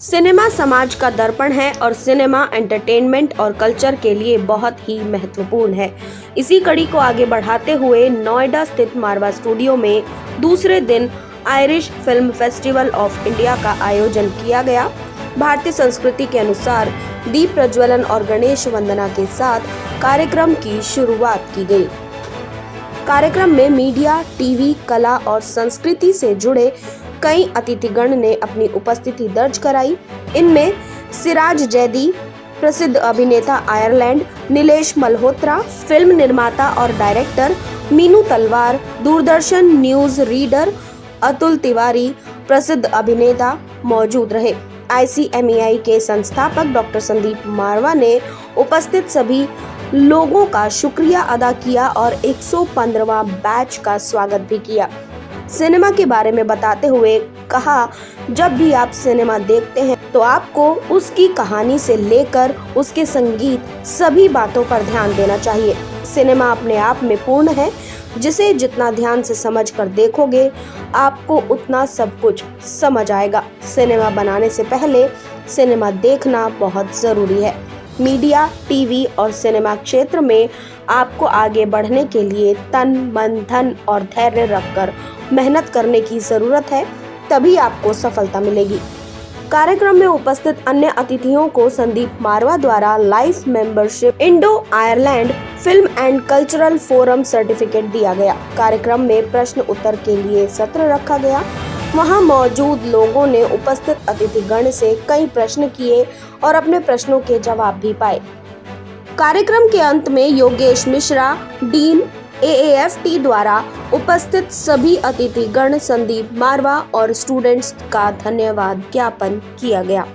Cinema समाज का दर्पण है और सिनेमा एंटरटेनमेंट और कल्चर के लिए बहुत ही महत्वपूर्ण है। इसी कड़ी को आगे बढ़ाते हुए नोएडा स्थित मारवा स्टूडियो में दूसरे दिन Irish film festival of India का आयोजन किया गया। भारतीय संस्कृति के अनुसार दीप प्रज्वलन और गणेश वंदना के साथ कार्यक्रम की शुरुआत की गई। कार्यक्रम में मीडिया, टीवी, कला और संस्कृति से जुड़े कई अतिथिगण ने अपनी उपस्थिति दर्ज कराई। इनमें सिराज जैदी, प्रसिद्ध अभिनेता आयरलैंड, नीलेश मल्होत्रा, फिल्म निर्माता और डायरेक्टर मीनू तलवार, दूरदर्शन न्यूज रीडर अतुल तिवारी, प्रसिद्ध अभिनेता मौजूद रहे। ICMEI के संस्थापक डॉक्टर संदीप मारवा ने उपस्थित सभी लोगों का शुक्रिया अदा किया और 115वां बैच का स्वागत भी किया। सिनेमा के बारे में बताते हुए कहा, जब भी आप सिनेमा देखते हैं तो आपको उसकी कहानी से लेकर उसके संगीत सभी बातों पर ध्यान देना चाहिए। सिनेमा अपने आप में पूर्ण है, जिसे जितना ध्यान से समझ कर देखोगे आपको उतना सब कुछ समझ आएगा। सिनेमा बनाने से पहले सिनेमा देखना बहुत जरूरी है। मीडिया, टीवी और सिनेमा क्षेत्र में आपको आगे बढ़ने के लिए तन, मन, धन और धैर्य रखकर मेहनत करने की जरूरत है, तभी आपको सफलता मिलेगी। कार्यक्रम में उपस्थित अन्य अतिथियों को संदीप मारवा द्वारा life membership Indo Ireland film and cultural forum certificate दिया गया। कार्यक्रम में प्रश्न उत्तर के लिए सत्र रखा गया। वहां मौजूद लोगों ने उपस्थित अतिथिगण से कई प्रश्न किए और अपने प्रश्नों के जवाब भी पाए। कार्यक्रम के अंत में योगेश मिश्रा, डीन AAFT द्वारा उपस्थित सभी अतिथिगण संदीप मारवा और स्टूडेंट्स का धन्यवाद ज्ञापन किया गया।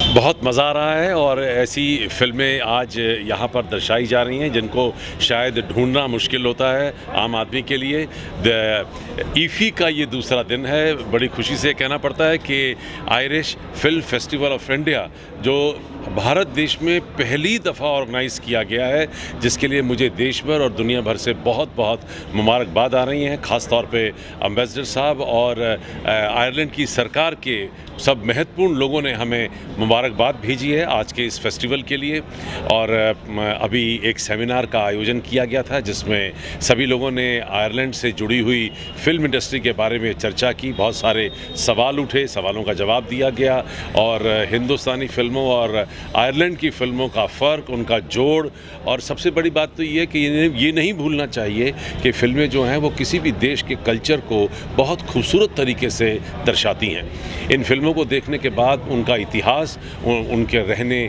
बहुत मज़ा आ रहा है और ऐसी फिल्में आज यहाँ पर दर्शाई जा रही हैं जिनको शायद ढूंढना मुश्किल होता है आम आदमी के लिए। ईफी का ये दूसरा दिन है। बड़ी खुशी से कहना पड़ता है कि Irish film festival of India जो भारत देश में पहली दफ़ा ऑर्गेनाइज़ किया गया है, जिसके लिए मुझे देश भर और दुनिया भर से बहुत बहुत मुबारकबाद आ रही हैं। ख़ास तौर पे एम्बेसडर साहब और आयरलैंड की सरकार के सब महत्वपूर्ण लोगों ने हमें मुबारकबाद भेजी है आज के इस फेस्टिवल के लिए। और अभी एक सेमिनार का आयोजन किया गया था जिसमें सभी लोगों ने आयरलैंड से जुड़ी हुई फिल्म इंडस्ट्री के बारे में चर्चा की। बहुत सारे सवाल उठे, सवालों का जवाब दिया गया और हिंदुस्तानी फिल्मों और आयरलैंड की फिल्मों का फ़र्क, उनका जोड़। और सबसे बड़ी बात तो ये है कि ये नहीं भूलना चाहिए कि फिल्में जो हैं वो किसी भी देश के कल्चर को बहुत खूबसूरत तरीके से दर्शाती हैं। इन फिल्मों को देखने के बाद उनका इतिहास, उनके रहने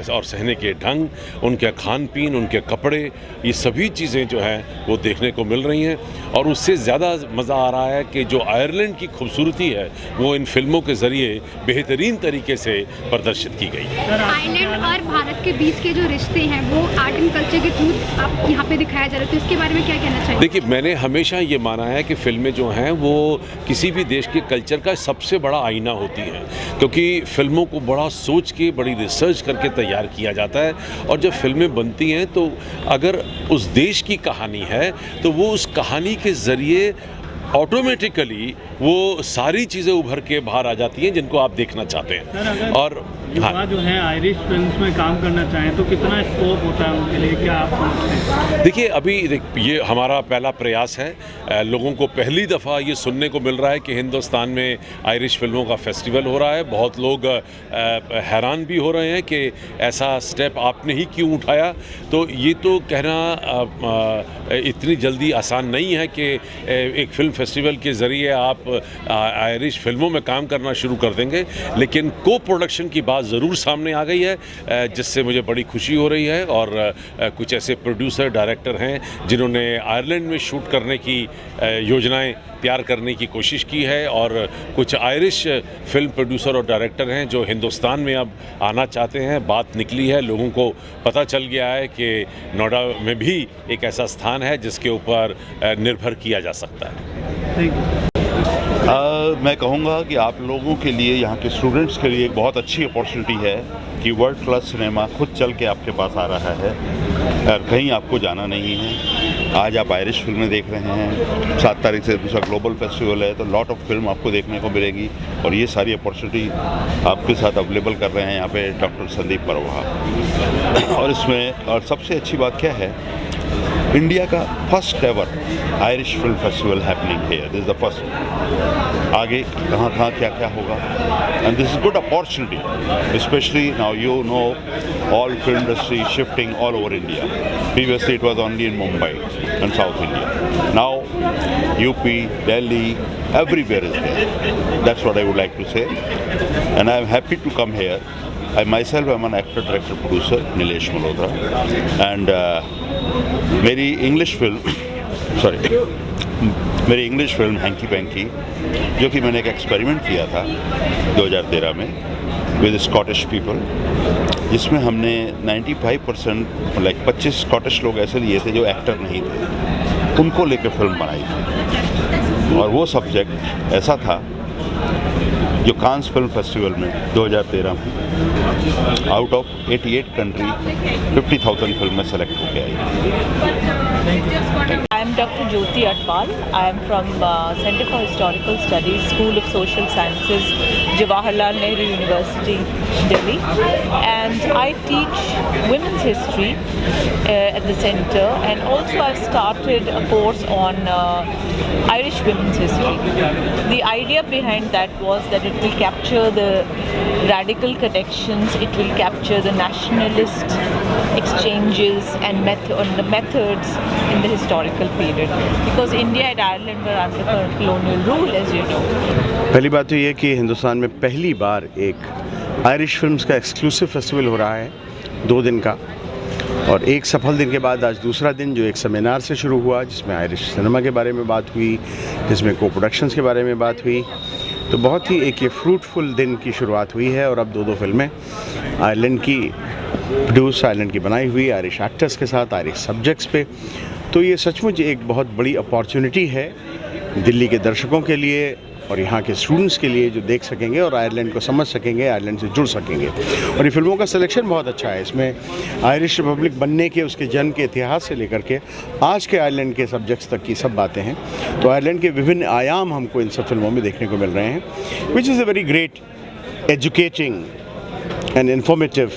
और सहने के ढंग, उनके खान पीन, उनके कपड़े, ये सभी चीज़ें जो हैं वो देखने को मिल रही हैं। और उससे ज़्यादा मज़ा आ रहा है कि जो आयरलैंड की खूबसूरती है वो इन फिल्मों के ज़रिए बेहतरीन तरीके से प्रदर्शित की गई। आयरलैंड और भारत के बीच के जो रिश्ते हैं वो आर्ट एंड कल्चर के थ्रू आप यहाँ पे दिखाया जा रहा है, तो इसके बारे में क्या कहना चाहिए? देखिए, मैंने हमेशा ये माना है कि फिल्में जो हैं वो किसी भी देश के कल्चर का सबसे बड़ा आईना होती हैं, क्योंकि फिल्मों को बड़ा सोच के, बड़ी रिसर्च करके तैयार किया जाता है। और जब फिल्में बनती हैं तो अगर उस देश की कहानी है तो वो उस कहानी के ज़रिए ऑटोमेटिकली वो सारी चीज़ें उभर के बाहर आ जाती हैं जिनको आप देखना चाहते हैं। और युवा जो है आयरिश फिल्म्स में काम करना चाहें तो कितना स्कोप होता है उनके लिए, क्या आप समझते हैं? देखिए, अभी ये हमारा पहला प्रयास है। लोगों को पहली दफ़ा ये सुनने को मिल रहा है कि हिंदुस्तान में आयरिश फिल्मों का फेस्टिवल हो रहा है। बहुत लोग हैरान भी हो रहे हैं कि ऐसा स्टेप आपने ही क्यों उठाया। तो ये तो कहना इतनी जल्दी आसान नहीं है कि एक फिल्म फेस्टिवल के ज़रिए आप आयरिश फिल्मों में काम करना शुरू कर देंगे, लेकिन को प्रोडक्शन की बात ज़रूर सामने आ गई है, जिससे मुझे बड़ी खुशी हो रही है। और कुछ ऐसे प्रोड्यूसर, डायरेक्टर हैं जिन्होंने आयरलैंड में शूट करने की योजनाएं तैयार करने की कोशिश की है, और कुछ आयरिश फिल्म प्रोड्यूसर और डायरेक्टर हैं जो हिंदुस्तान में अब आना चाहते हैं। बात निकली है, लोगों को पता चल गया है कि नोएडा में भी एक ऐसा स्थान है जिसके ऊपर निर्भर किया जा सकता है। Thank you. मैं कहूँगा कि आप लोगों के लिए, यहाँ के स्टूडेंट्स के लिए एक बहुत अच्छी अपॉर्चुनिटी है कि वर्ल्ड क्लास सिनेमा खुद चल के आपके पास आ रहा है और कहीं आपको जाना नहीं है। आज आप आयरिश फिल्में देख रहे हैं, 7 तारीख से दूसरा ग्लोबल फेस्टिवल है, तो लॉट ऑफ फिल्म आपको देखने को मिलेगी और ये सारी अपॉर्चुनिटी आपके साथ अवेलेबल कर रहे हैं यहाँ पे डॉक्टर संदीप परवाह। और इसमें और सबसे अच्छी बात क्या है, इंडिया का first ever Irish film festival happening here, this is the first. आगे कहाँ क्या होगा, and this is good opportunity, specially now you know all film industry is shifting all over India. Previously it was only in Mumbai and South India. Now UP, Delhi, everywhere is there. That's what I would like to say. And I am happy to come here. I myself am an actor, director, producer, Nilesh Malhotra. And मेरी English film hanky panky, जो कि मैंने एक experiment किया था 2013 में with Scottish people, जिसमें हमने 95% लाइक 25 स्कॉटिश लोग ऐसे लिए थे जो एक्टर नहीं थे, उनको लेकर फिल्म बनाई थी। और वो सब्जेक्ट ऐसा था जो कांस फिल्म फेस्टिवल में 2013 में आउट ऑफ 88 कंट्री 50,000 फिल्म में सेलेक्ट होकर आई। I am Dr. Jyoti Atpal. I am from Center for Historical Studies, School of Social Sciences, Jawaharlal Nehru University, Delhi. And I teach women's history at the center, and also I've started a course on Irish women's history. The idea behind that was that it will capture the radical connections, it will capture the nationalist exchanges and the methods in the historical period, because India and Ireland were under colonial rule, as you know. पहली बात तो ये कि हिंदुस्तान में पहली बार एक Irish films का exclusive festival हो रहा है 2 दिन का, और एक सफल दिन के बाद आज दूसरा दिन जो एक सेमिनार से शुरू हुआ, जिसमें आयरिश सिनेमा के बारे में बात हुई, जिसमें को प्रोडक्शंस के बारे में बात हुई। तो बहुत ही एक ये फ्रूटफुल दिन की शुरुआत हुई है। और अब 2 फिल्में आयरलैंड की प्रोड्यूस, आयरलैंड की बनाई हुई, आयरिश एक्टर्स के साथ, आयरिश सब्जेक्ट्स पे। तो ये सचमुच एक बहुत बड़ी अपॉर्चुनिटी है दिल्ली के दर्शकों के लिए और यहाँ के स्टूडेंट्स के लिए, जो देख सकेंगे और आयरलैंड को समझ सकेंगे, आयरलैंड से जुड़ सकेंगे। और ये फिल्मों का सिलेक्शन बहुत अच्छा है। इसमें आयरिश रिपब्लिक बनने के, उसके जन्म के इतिहास से लेकर के आज के आयरलैंड के सब्जेक्ट्स तक की सब बातें हैं। तो आयरलैंड के विभिन्न आयाम हमको इन सब फिल्मों में देखने को मिल रहे हैं, which is a very great educating and informative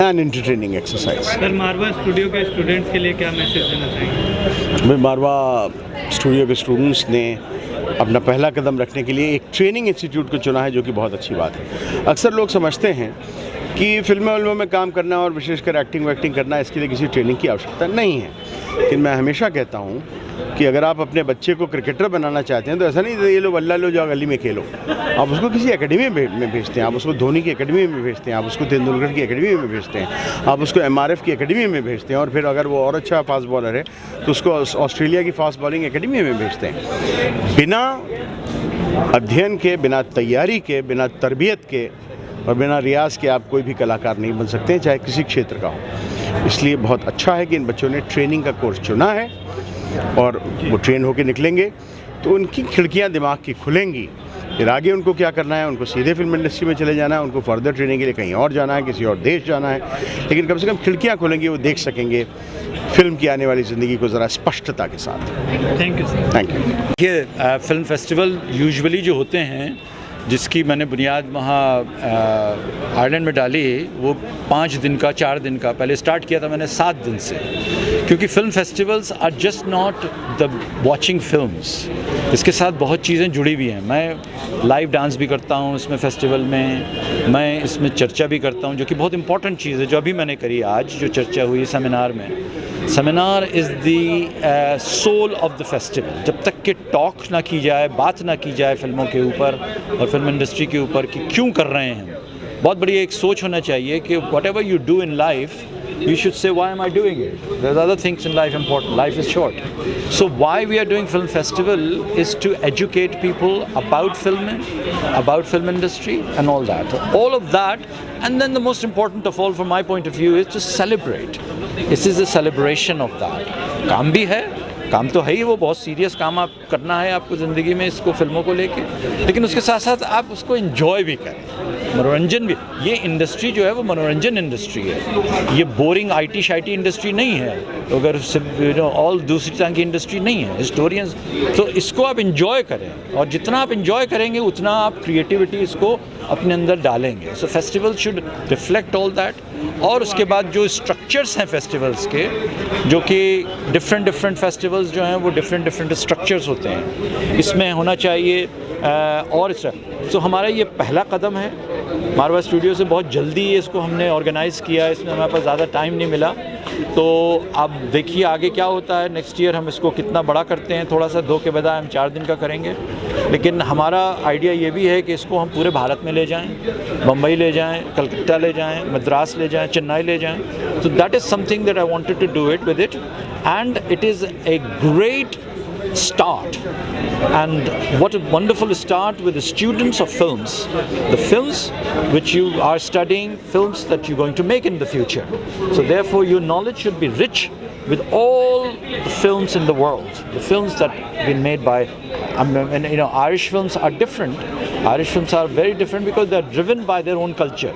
and entertaining exercise. Sir, Marwah studio के स्टूडेंट्स के लिए क्या मैसेज देना चाहेंगे? भाई, मारवा स्टूडियो के स्टूडेंट्स ने अपना पहला कदम रखने के लिए एक ट्रेनिंग इंस्टीट्यूट को चुना है, जो कि बहुत अच्छी बात है। अक्सर लोग समझते हैं कि फिल्मों में काम करना और विशेषकर एक्टिंग वैक्टिंग करना, इसके लिए किसी ट्रेनिंग की आवश्यकता नहीं है। लेकिन मैं हमेशा कहता हूँ कि अगर आप अपने बच्चे को क्रिकेटर बनाना चाहते हैं तो ऐसा नहीं ये लो बल्ला लो जाओ गली में खेलो, आप उसको किसी एकेडमी में भेजते हैं, आप उसको धोनी की एकेडमी में भेजते हैं, आप उसको तेंदुलकर की एकेडमी में भेजते हैं, आप उसको MRF की एकेडमी में भेजते हैं, और फिर अगर वो और अच्छा फास्ट बॉलर है तो उसको ऑस्ट्रेलिया की फास्ट बॉलिंग एकेडमी में भेजते हैं। बिना अध्ययन के, बिना तैयारी के, बिना तरबियत के और बिना रियाज के आप कोई भी कलाकार नहीं बन सकते हैं, चाहे किसी क्षेत्र का हो। इसलिए बहुत अच्छा है कि इन बच्चों ने ट्रेनिंग का कोर्स चुना है और वो ट्रेन होकर निकलेंगे तो उनकी खिड़कियां दिमाग की खुलेंगी। फिर आगे उनको क्या करना है, उनको सीधे फिल्म इंडस्ट्री में चले जाना है, उनको फर्दर ट्रेनिंग के लिए कहीं और जाना है, किसी और देश जाना है, लेकिन कम से कम खिड़कियां खुलेंगी, वो देख सकेंगे फिल्म की आने वाली ज़िंदगी को ज़रा स्पष्टता के साथ। Thank you sir. Thank you. ये फिल्म फेस्टिवल यूजुअली जो होते हैं, जिसकी मैंने बुनियाद वहाँ आयरलैंड में डाली, वो 5 दिन का, 4 दिन का, पहले स्टार्ट किया था मैंने 7 दिन से, क्योंकि film festivals are just not the watching films, इसके साथ बहुत चीज़ें जुड़ी हुई हैं। मैं लाइव डांस भी करता हूँ इसमें फेस्टिवल में, मैं इसमें चर्चा भी करता हूँ, जो कि बहुत इंपॉर्टेंट चीज़ है, जो अभी मैंने करी आज जो चर्चा हुई सेमिनार में। Seminar is the soul of the festival. जब तक कि टॉक ना की जाए, बात ना की जाए फिल्मों के ऊपर और फिल्म इंडस्ट्री के ऊपर कि क्यों कर रहे हैं, बहुत बड़ी एक सोच होना चाहिए कि what ever you do in life, you should say, why am I doing it? There's other things in life important. Life is short. So why we are doing film festival is to educate people about film, about film industry and all that. All of that, and then the most important of all from my point of view is to celebrate. This is a celebration of that. काम भी है काम तो है ही, वो बहुत serious काम आप करना है आपको ज़िंदगी में इसको फिल्मों को लेके, लेकिन उसके साथ साथ आप उसको एंजॉय भी करें, मनोरंजन भी। ये इंडस्ट्री जो है वो मनोरंजन इंडस्ट्री है, ये बोरिंग आईटी शाइटी इंडस्ट्री नहीं है, अगर ऑल दूसरी तरह की इंडस्ट्री नहीं है। हिस्टोरियंस तो इसको आप एंजॉय करें, और जितना आप एंजॉय करेंगे उतना आप क्रिएटिविटी इसको अपने अंदर डालेंगे। So festival should reflect all that. और उसके बाद जो स्ट्रक्चर्स हैं फेस्टिवल्स के, जो कि डिफरेंट फेस्टिवल्स जो हैं वो डिफरेंट स्ट्रक्चर्स होते हैं, इसमें होना चाहिए। और तो हमारा ये पहला कदम है मारवा स्टूडियो से, बहुत जल्दी इसको हमने ऑर्गेनाइज़ किया, इसमें हमारे पास ज़्यादा टाइम नहीं मिला। तो अब देखिए आगे क्या होता है, नेक्स्ट ईयर हम इसको कितना बड़ा करते हैं, थोड़ा सा 2 के बजाय हम 4 दिन का करेंगे। लेकिन हमारा आइडिया ये भी है कि इसको हम पूरे भारत में ले जाएं, बम्बई ले जाएं, कलकत्ता ले जाएं, मद्रास ले जाएं, चेन्नई ले जाएं। तो that is something that I wanted to do it with it, and it is a great start, and what a wonderful start with the students of films, the films which you are studying, films that you're going to make in the future. So therefore your knowledge should be rich with all the films in the world, the films that have been made by and Irish films are different. Irish films are very different because they are driven by their own culture.